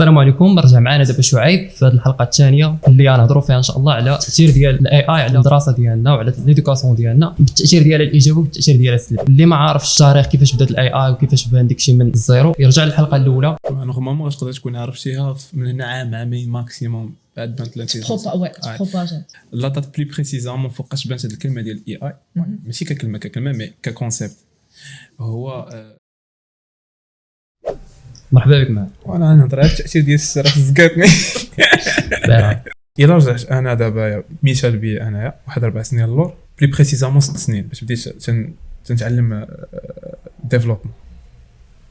السلام عليكم. رجع معنا دابا شعيب في هذه الحلقه الثانيه اللي غنهضروا فيها ان شاء الله على التاثير ديال الاي اي على الدراسه ديالنا وعلى ليدوكاسيون ديالنا، بالتاثير ديالها الايجابي والتاثير ديالها السلبي. اللي ما عارفش التاريخ كيفاش بدات الاي اي وكيفاش بان داكشي من الزيرو يرجع للحلقه الاولى. نورمالمون تقدر تكون عرفتيها من هنا عامين ماكسيموم بعد بانت بروباجات. لا دات بلي بريسيزامون فوقاش بانت هذه الكلمه ديال الاي اي ماشي ككلمه مي ككونسيبت. هو مرحبا بك معنا. وانا نهضر على التاثير ديال السرعه زقاتني. الا رجعت انا دابا مثال بي انايا واحد 4 سنين اللور بلي بريسيزامون 6 سنين باش بديت تنتعلم ديفلوبمون،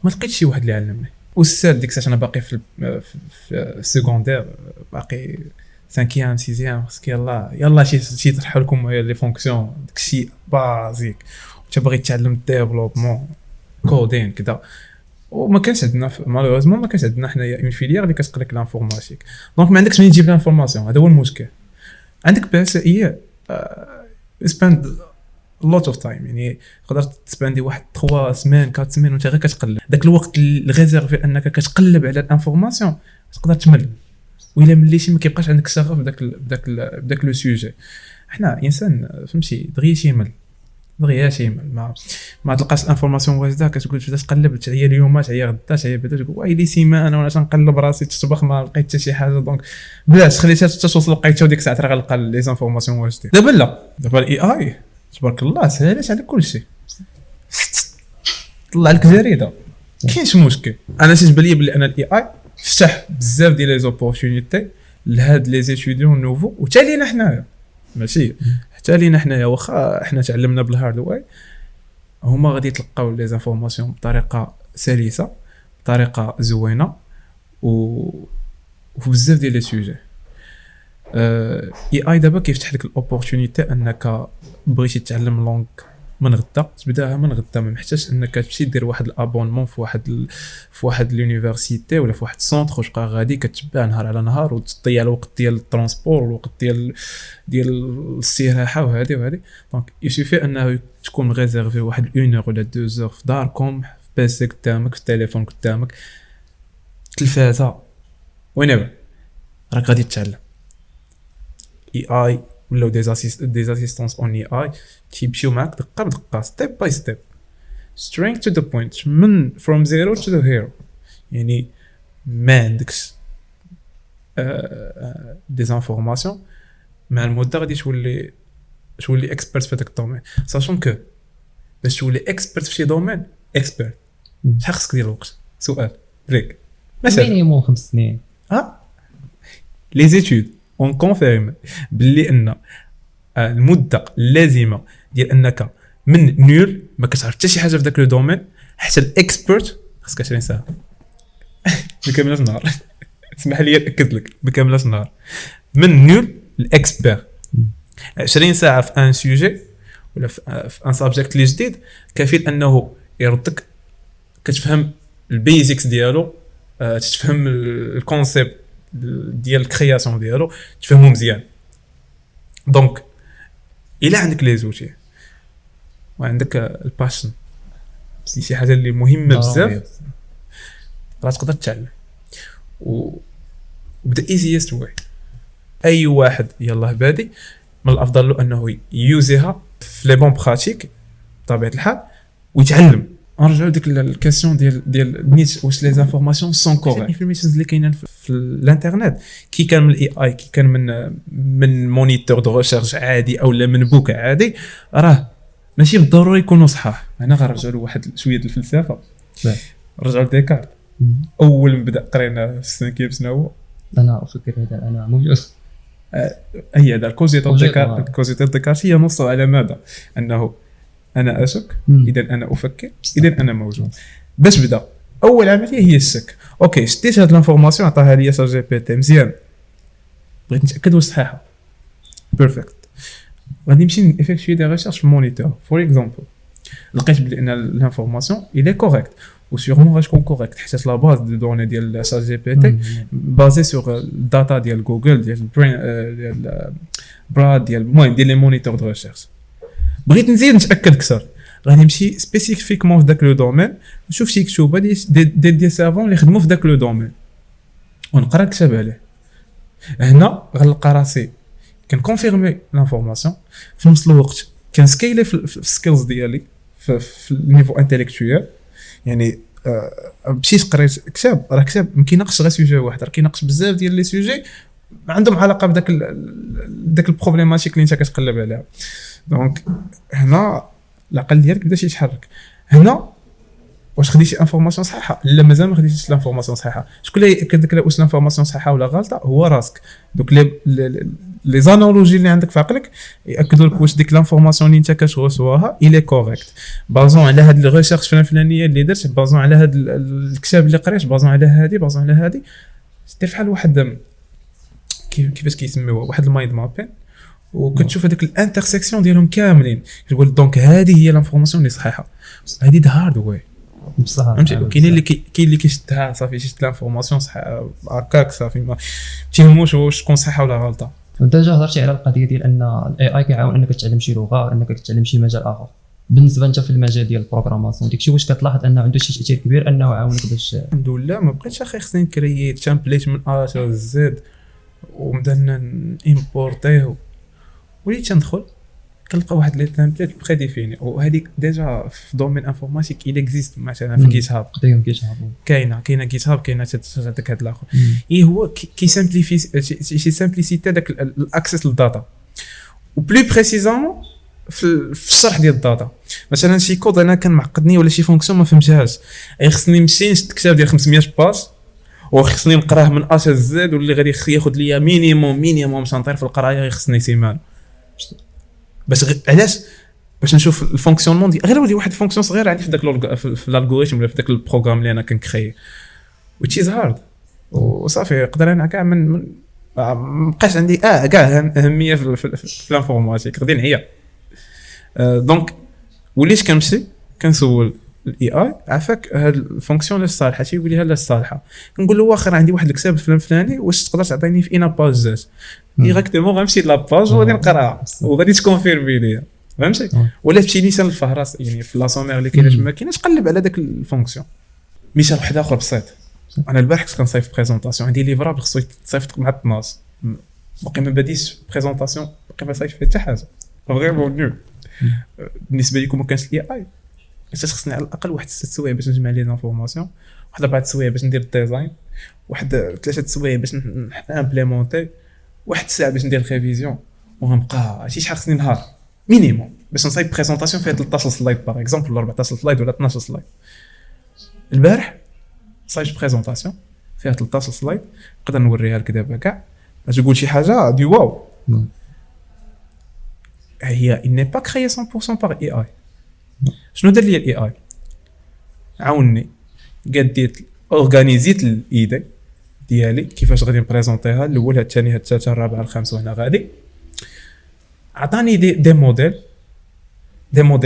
ما لقيتش شي واحد اللي علمني. والساد ديك الساعه انا باقي في السكوندير، باقي 5 6 خصك يلا شي طرح لكم لي فونكسيون داكشي بازيك، انت باغي تتعلم ديفلوبمون كودين كذا. وما كانش عندنا مالوريزمون ما كانش عندنا حنايا اون فيليير اللي كتقلك لانفورماتيك، دونك ما عندكش منين تجيب لانفورماسيون. هذا هو المشكل. عندك بي اس اي سباند لوت اوف تايم، يعني تقدر تسباندي واحد 3 سمان 4 سمان وانت غير كتقلب. داك الوقت اللي ريزيرفي انك كتقلب على الانفورماسيون تقدر تمل، وإلا مليتي ما كيبقاش عندك شغف بداك لو سوجي. حنا انسان فهمتي دغيا شيمل ما تلقاش الانفورماسيون واجده، كتقول تبدا تقلب هي اليوم هي غدا هي بدا تقول وايلي سيمانه وانا تنقلب راسي تطبخ ما لقيت حتى شي حاجه. دونك بلاش خليتها حتى توصل لقيتها وديك الساعه راه غنلقى لي زانفورماسيون واجدين. دابا لا، دابا الاي اي تبارك الله سهلت على كل شيء، طلع لك جريده كاينش مشكل. انا تيبان لي بلي انا الاي اي فتح بزاف ديال لي زوبورتونيتي لهاد لي ستوديون نوفو وتالينا حنايا، ماشي حتى لينا حنايا واخا حنا تعلمنا بالهارد واي، هما غادي يتلقاو لي زانفورماسيون بطريقه سلسه بطريقه زوينه وفي بزاف ديال لي سوجي. اي اي دابا كيفتح لك الاوبورتونيتي انك بغيتي تتعلم لونغ من غدا تبداها من غدا، ما محتاجش انك تمشي دير واحد الابونمون في واحد لونيفرسيتي ولا في واحد السونتر وتبقى غادي كتبع نهار على نهار وتضيع الوقت ديال الترونسبور والوقت ديال السياحه وهذه. دونك يسوفي انه تكون ريزيرفي واحد 1 اور ولا 2 اور في داركم، في بيسي قدامك، في التليفون قدامك، تلفازه وينيفر راك غادي تتعلم. اي اي ولا دي اسيستونس اون اي اي تيمشيو معاك دقه بدقه ستيب باي ستيب straight to the point من from zero to the hero. يعني ما عندكش دي زانفورماسيون مع المده غادي تولي اكسبرت في هذاك الدومين، ساشون كو باش تولي اكسبرت في شي دومين اكسبرت شحال خصك ديال الوقت؟ سؤال بريك مثلا مينيموم 5 سنين. لي زيتود اون كونفيرم باللي ان المده اللازمه ديال انك من نول ما كتعرف حتى شي حاجه في داك لو دومين حتى الاكسبرت خصك 20 ساعه بكامل النهار. اسمح لي ناكد لك بكامل النهار من نول الاكسبير 20 ساعه في ان سوجي ولا في ان سابجيكت اللي جديد كافي انه يردك كتفهم البيزكس ديالو، تفهم الكونسيبت ديال الكرياسيون ديالو تفهمو مزيان. دونك الا عندك لي زوتي وعندك الباشن شي حاجه اللي مهمه بزاف راه تقدر تتعلم وبدا ايزيست واي. اي واحد يلاه بادي من الافضل له انه يوزيها في لي بون براتيك بطبيعه الحال ويتعلم. نرجعوا ديك الكاسيون ديال نيت واش لي زانفورماسيون سون كوريكت. الانفورميشنز اللي كاينين في الانترنت كي كان من الاي اي كي كان من مونيتور دو ريشيرش عادي او لا من بوك عادي راه ماشي بالضروري يكونوا صحاح. انا غنرجعوا له واحد شويه ديال الفلسفه. رجعوا لديكارت اول ما بدا قرينا في السنكيب سنه انا افكر هذا انا موجود هي هذا الكوزيتي ديكارت هي نص على ماذا انه انا اشك اذا انا افكر اذا انا موجود. باش بدا اول عمليه هي الشك. اوكي شديت هاد الانفورماسيون عطاها لي شات جي بي تي مزيان بغيت نتاكد واش صحيحه بيرفكت غادي نمشي افيكتوي دي ريشيرش في المونيتور فور اكزامبل لقيت بلي ان الانفورماسيون الي كوريكت وسيغمون غتكون كوريكت حيت لا باز دو دوني ديال شات جي بي تي بازي سور الداتا ديال جوجل ديال براد ديال المهم ديال لي مونيتور دو ريشيرش. بغيت نزيد نتاكد اكثر غادي نمشي سبيسيفيكمون في داك لو دومين نشوف شي كتوبه ديال سافون اللي خدموا في داك لو دومين ونقرا الكتاب عليه. هنا غنلقى راسي كنكونفيرمي لانفورماسيون، في نفس الوقت كنسكيلي في السكيلز ديالي في النيفو انتيليكتويال. يعني مشيت قريت كتاب، راه كتاب ما كيناقش غير سوجي واحد، راه كيناقش بزاف ديال لي سوجي عندهم علاقه بداك داك البروبليماتيك اللي انت كتقلب عليها. دونك هنا العقل ديالك بدا يتحرك. هنا واش خديتي انفورماسيون صحيحه؟ لا مازال ما خديتيش لانفورماسيون صحيحه. شكون اللي ياكد لك واش لانفورماسيون صحيحه ولا غلطه؟ هو راسك. دوك لي زانالوجي اللي عندك في عقلك ياكدوا لك واش ديك لانفورماسيون اللي انت كتغوصوها الى كوريكت، بازون على هاد الريشيرش الفلانيه اللي درت، بازون على هاد الكتاب اللي قريت، بازون على هادي، بازون على هادي. دير بحال واحد كيفاش كيسميوها، واحد المايند مابين، وكتشوف هذيك الانترسيكسيون ديالهم كاملين، كتقول دونك هذه هي لانفورماسيون اللي صحيحه. هذه ذا هارد واي بصح فهمتي. كاين اللي كيشدها صافي شي لانفورماسيون صح هكاك صافي ما تيهموش واش تكون صحيحه ولا غلطه. انت جا هضرتي على القضيه ديال ان الاي اي كيعاون انك تتعلم شي لغه، انك تتعلم شي مجال اخر. بالنسبه انت في المجال ديال البروغراماسيون داكشي واش كتلاحظ انه عنده شي تاثير كبير انه عاونك باش؟ الحمد لله ما بقيتش اخي خصني نكريي تمبليت من ا حتى زد وبدانا امبورطيه، وليت ندخل كنلقى واحد لي تمبليت بري ديفيني، وهذه ديجا في دومين انفورماتيك il existe مثلا في جيت هاب قديم كيشهابوا كاينه جيت هاب، كاينه داك هذا الاخر. هو كي سامبليفي شي سامبليسيتي داك الاكسس للداتا، وبلي بريسيزامون في الشرح ديال الداتا. مثلا شي كود انا كان معقدني ولا شي فونكسيون ما فهمتهاش، خصني نمشي نشد الكتاب ديال 500 باج وخصني نقراه من ا حتى زد، واللي غادي ياخذ ليا مينيموم شنطير في القرايه خصني سيمان باش علاش باش نشوف الفونكسيونمون ديال غير واحد الفونكسيون صغيره عندي في داك في الالغوريثم ولا في داك البروغرام اللي انا كنكري which is hard. وصافي قدر انا كاع ما بقاش عندي كاع اهميه في الانفورماتيك، غادي نعيا. دونك وليت كنمشي كنسول الاي اي عافاك هاد الفونكسيون لا صالحه، تيقول لي لا صالحه، كنقول له واخا راه عندي واحد الكتاب الفلاني واش تقدر تعطيني في انا باج ذات ديريكتومون غنمشي لاباج وغادي نقراها وغادي تكونفيرمي ليا فهمتي. ولا تمشي ليسان الفهرس يعني في لاسومير اللي كاينه ما كايناش قلب على داك الفونكسيون. مثال واحد اخر بسيط، انا البارح كنت كنصيفط بريزونطاسيون عندي ليفرابل خصو يتصيفط مع 12 باقي ما بديتش بريزونطاسيون، باقي ما صايفط حتى حاجه فريمون نيو. بالنسبه لكم ما كانش الاي اي خصني على الاقل واحد 6 سوايع باش نجمع لي لانفورماسيون، واحد 4 سوايع باش ندير الديزاين، واحد 3 سوايع باش نامبليمونتي، واحد ساعه باش ندير الريفيزيون، وغنبقى شي شحال خصني نهار مينيموم باش نصايب بريزونطاسيون فيها 13 سلايد باغ اكزومبل ولا 14 سلايد ولا 12 سلايد. البارح صايبت بريزونطاسيون فيها 13 سلايد نقدر نوريها لك دابا كاع باش تقول شي حاجه دي واو. هي il n'est pas créé 100% par AI. شنو دار لي الاي اي؟ عاونني قديت اورغانيزيت الايدي ديالي كيفاش غادي نبريزونطيها، الاول الثاني الثالثه الرابعه الخامسه وهنا غادي. عطاني دي موديل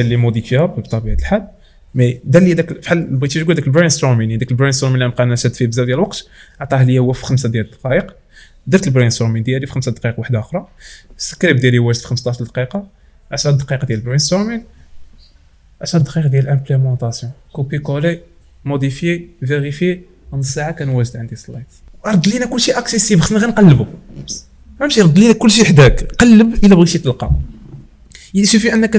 لي موديفيابل بطبيعه الحال، مي دار لي داك بحال بغيتي تقول داك البرين ستورمين، داك البرين ستورمين اللي بقينا شاد فيه بزاف ديال الوقت عطاه لي هو في 5 ديال الدقائق. درت البرين ستورمين ديالي في 5 دقائق واحده اخرى، السكريبت ديالي واجد في 15 دقيقه، 10 دقائق ديال البرين ستورمين، 10 دقائق ديال الامبليمونطاسيون، كوبي كولي موديفي فيريفي، نص ساعه كان واجد عندي سلايد. رد لينا كلشي اكسيسيبل، خصنا غير نقلبوا فهمتي، رد لينا كلشي حداك، قلب الا بغيتي تلقى. يسوفي انك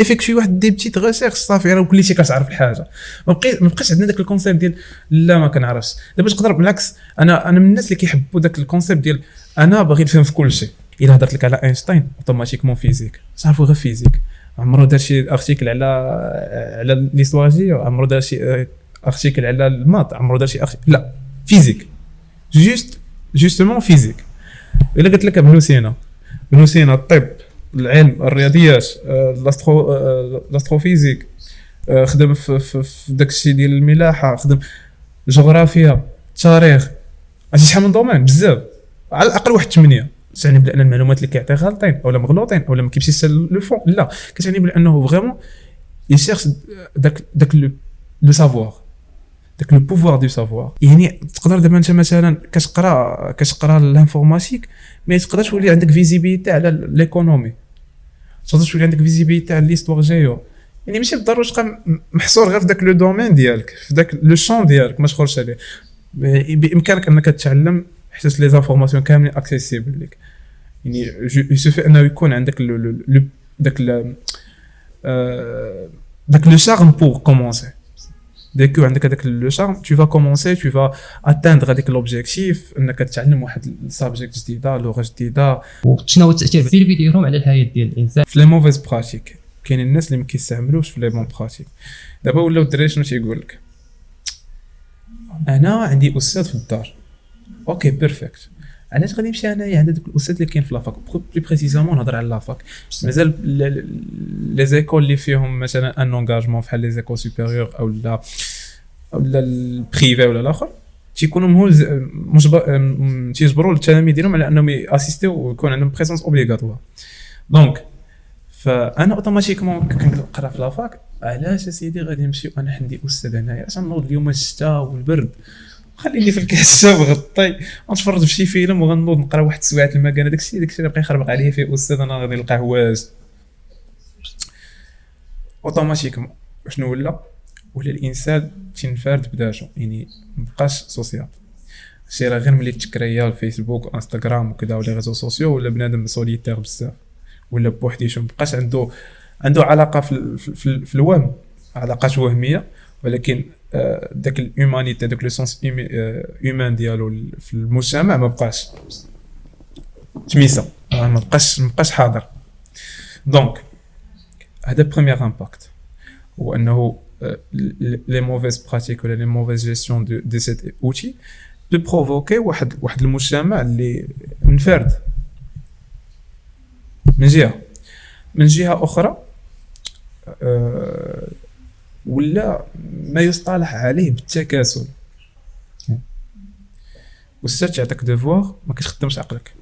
افيكتي واحد دي بتيت ريسيرش صافي راه كلشي كتعرف الحاجه. ما بقاش عندنا داك الكونسيبت ديال لا ما كنعرفش. دابا تقدر بالعكس، انا من الناس اللي كيحبوا داك الكونسيبت ديال انا باغي نفهم في كلشي. الا هضرت لك على اينشتاين اوتوماتيكمون فيزيك، تعرفوا غير فيزيك. عمرو دار شي ارتيكل على ليستواجي، عمرو دار شي ارتيكل على المات، عمرو دار شي لا فيزيك جوستومون فيزيك. الا قلت لك ابن سينا الطب، العلم، الرياضيات، الاستروفيزيك، خدم في داك الشيء ديال الملاحه، خدم جغرافيا، تاريخ، عرفتي شحال من دومين بزاف، على الاقل واحد 8. تعني بان المعلومات اللي كيعطي غالطين اولا مغلوطين اولا ما كيمشيش لو فون، لا كتعني بانه فريمون يشيرش داك لو سافوار، داك لو بوفوار دو سافوار. يعني تقدر دابا انت مثلا كتقرا الانفورماتيك، ما تقدرش تولي عندك فيزيبيليتي على ليكونومي، تقدر تولي عندك فيزيبيليتي على ليستوار جيو. يعني ماشي بالضروره تبقى محصور غير في داك لو دومين ديالك، في داك لو شون ديالك ما تخرجش عليه. بامكانك انك تتعلم حيت لي زانفورماسيون كاملين اكسيسيبل ليك. يعني يسوفي انه يكون عندك داك لو شارم بور كومونسي. dès que عندك هذاك لو شارم tu vas commencer, tu vas atteindre هذاك لوبجيكتيف انك تتعلم واحد السابجيكت جديده، لغه جديده. وشنو هو التاثير السلبي ديالهم على الحياه ديال الانسان؟ في لي موفيز براتيك كاين الناس اللي ما كيستعملوش في لي بون براتيك. دابا ولاو الدراري شنو تيقول لك؟ انا عندي استاذ في الدار، اوكي بيرفكت، علاش غادي نمشي انايا عند داك الاستاذ اللي كاين في لافاك؟ بلي بريسيزامون نهضر على لافاك. مازال لي زيكول اللي فيهم مثلا ان انغاجمون بحال لي زيكول سوبيريور او لا البريفي ولا الاخر تيكونوا تيجبروا التلاميذ ديالهم على انهم ياسيستيو ويكون عندهم بريسونس اوبليغاتوار. دونك فانا اوتوماتيكمون كنقرا في لافاك، علاش سيدي غادي نمشي وانا عندي استاذ هنايا؟ علاش نوض اليوم الشتاء والبرد، خليني في الكاسه وغطي ونتفرج في شي فيلم وغنوض نقرا واحد السوايع المكانه. داكشي اللي بقى يخربق عليه في استاذ انا غادي نلقاه واجد اوتوماتيكمون. شنو ولا الانسان تينفرد بداشو، يعني مبقاش سوسيال. شي راه غير ملي تكريا الفيسبوك وانستغرام وكذا ولا ريزو سوسيو ولا بنادم سوليتير بزاف ولا بوحديش، مبقاش عنده علاقه في الوهم، علاقات وهميه. ولكن داك الهيومانيتي، داك لو سونس هيومان ديالو في المجتمع ما بقاش تميسه، ما بقاش حاضر. دونك هذا بريمير امباكت هو انه les mauvaises pratiques ولا les mauvaises gestions de cet outil peut provoquer واحد المجتمع اللي منفرد من جهة أخرى، ولا ما يصطلح عليه بالتكاسل. واستاذ تعطيك ديفوار ما كتخدمش عقلك،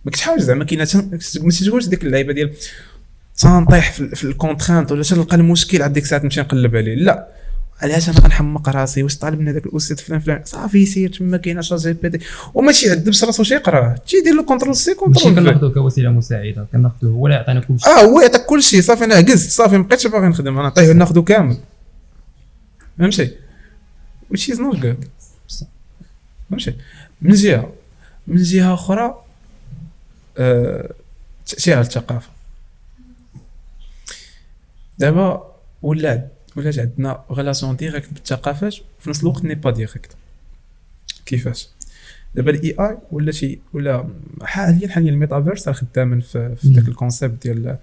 ما كتحاولش زعما كاينه ما تقولش ديك اللعيبه ديال تنطيح في الكونترانت ولا تلقى المشكل عاد ديك الساعه نمشي نقلب عليه. لا، علاش انا غنحمق راسي؟ واش طالب من هذاك الاستاذ فلان صافي سير تما كاينه شات جي بي تي وماشي يعذبش راسو شي يقراه، تيدير له كونترول سي كونترول ماشي كناخذوه كوسيله مساعده، كناخذوه هو اللي يعطينا كلشي. هو يعطيك كلشي صافي. انا عجزت صافي مابقيتش باغي نخدم، انا نعطيه ناخذو كامل. فهمتي؟ which is not good. فهمتي؟ من جهه اخرى تاثير على الثقافه. دابا ولا عندنا غلاسيون ديريكت بالثقافات في نفس الوقت ني با ديريكت. كيفاش؟ دابا الاي اي ولا حاليا الميتافيرس راه خدامين في داك الكونسيبت ديال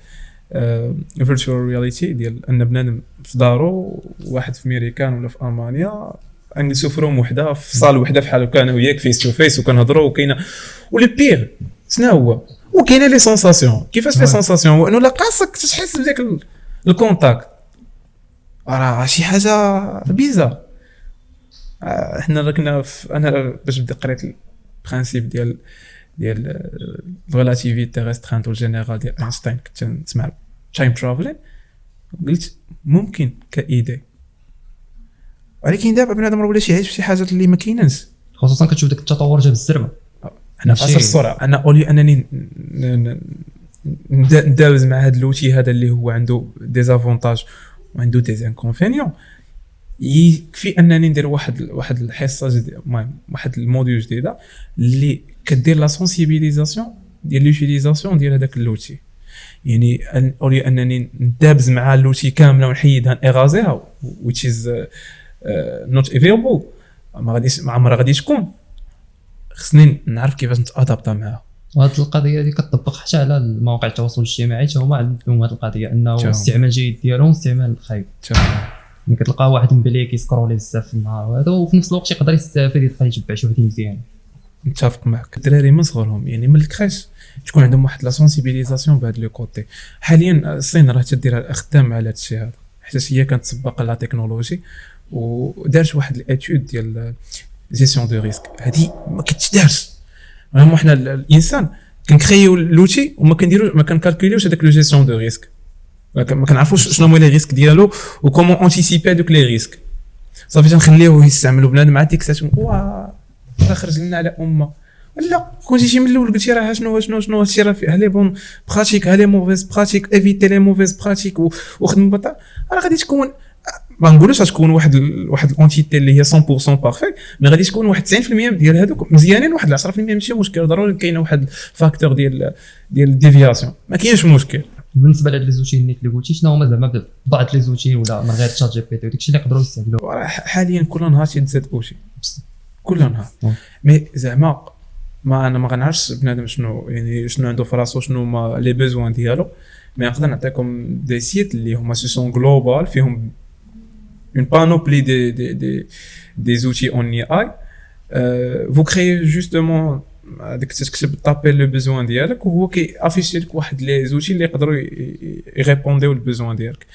فيرتشوال رياليتي، ديال ان بنادم في دارو، واحد في ميريكان ولا في المانيا نجلسوا في روم وحده في صال وحده بحال هكا انا وياك فيس تو فيس وكنهضروا. وكاينه ولو بيغ شنو هو، وكاينه لي سونساسيون. كيفاش لي سونساسيون؟ هو انه لا خاصك تحس بداك الكونتاكت، راه شي حاجه بيزار. حنا كنا انا باش بديت قريت البرانسيب ديال الريلاتيفيتي ريسترينت والجينيرال ديال اينشتاين، كنت نسمع تايم ترافلين، قلت ممكن كايدي، ولكن دابا بنادم راه ولا يعيش في شي حاجات اللي ما كايناش، خصوصا كتشوف داك التطور جا بالزربه. انا في عصر السرعه، انا اولي انني نداوز مع هذا اللوتي هذا اللي هو عنده ديزافونتاج وعنده ديزانكونفينيون. يكفي انني ندير واحد الحصه جديده، واحد الموديول جديده اللي كدير لا سونسيبيليزاسيون ديال لوتيليزاسيون ديال هذاك اللوتي. يعني اولي انني ندابز مع اللوتي كامله ونحيدها نغازيها which is not available، ما عمرها غادي تكون. خصني نعرف كيفاش نتادابتا معها. وهاد القضيه هذه كتطبق حتى على مواقع التواصل الاجتماعي، حتى هما عندهم هاد القضيه انه الاستعمال الجيد ديالهم واستعمال الخايب. ملي كتلقى واحد مبلي كيسكرولي بزاف في النهار وهذا، وفي نفس الوقت يقدر يستافد يدخل يتبع شي وحدين مزيان. متفق معك. الدراري من صغرهم يعني من الكريش تكون عندهم واحد لا سونسيبيليزاسيون بهذا لو كوتي. حاليا الصين راه تدير خدام على هذا الشيء هذا، حيت هي كانت تسبق لا تكنولوجي ودارت واحد الاتيود ديال جيستيون دو ريسك. هذه ما كتدارش، المهم حنا الانسان كنكريو لوتي وما كنديروش ما كنكالكوليوش هذاك لو جيستيون دو ريسك، ما كنعرفوش شنو هما لي ريسك ديالو وكومون انتيسيبي هذوك لي ريسك. صافي تنخليوه يستعملوا بنادم مع ديك الساعه واه راه خرج لنا على امه. لا كنتي شي من الاول قلتي راه شنو هادشي راه فيه لي بون براتيك لي موفيز براتيك، ايفيتي لي موفيز براتيك وخدم بطا، راه غادي تكون ما نقولوش غتكون واحد الانتيتي اللي هي 100% بارفيكت، مي غادي تكون واحد 90% ديال هذوك مزيانين، واحد 10% ماشي مشكل، ضروري كاينه واحد فاكتور ديال الديفياسيون، ما كاينش مشكل. بالنسبه لهاد لي زوتي اللي قلتي شنو هما زعما بعض لي زوتي ولا من غير تشات جي بي تي وداكشي اللي يقدروا يستعملوه حاليا كل نهار تيتزاد اوشي، كل نهار. مي زعما ما انا ما غنعرفش بنادم شنو يعني شنو عنده في راسو، شنو ما لي بيزوان ديالو، مي نقدر نعطيكم دي سيت اللي هما سو سون جلوبال فيهم une panoplie des outils en AI. Vous créez justement ديك تكتب طابي لو بيزوان ديالك وهو كيافيشي لك واحد لي زوتي اللي يقدروا يريبونديو للبيزوان ديالك.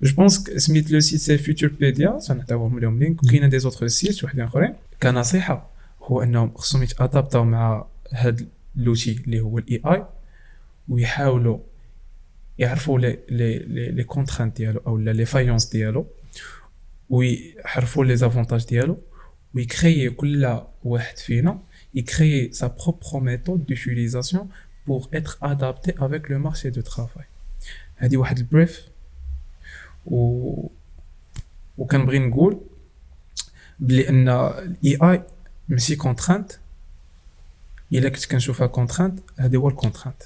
جو بونس سميت لو سيت سي فيوتشربيديا، سنعطيوهم لهم لينك، وكاينه دي زوتر سيت وحدين اخرين. كنصيحه هو انهم خصهم يتادابطاو مع هاد لوتي اللي هو الاي اي، ويحاولوا يعرفوا لي كونترانت ديالو او لي فايونس ديالو، ويعرفوا لي زافونتاج ديالو، ويكريي كل واحد فينا يكريي sa propre méthode d'utilisation pour être adapté avec le marché du travail. هذه واحد البريف وكنبغي نقول بلي ان الاي اي ماشي كونترانت، الا كنت كنشوفها كونترانت هذا هو الكونترانت.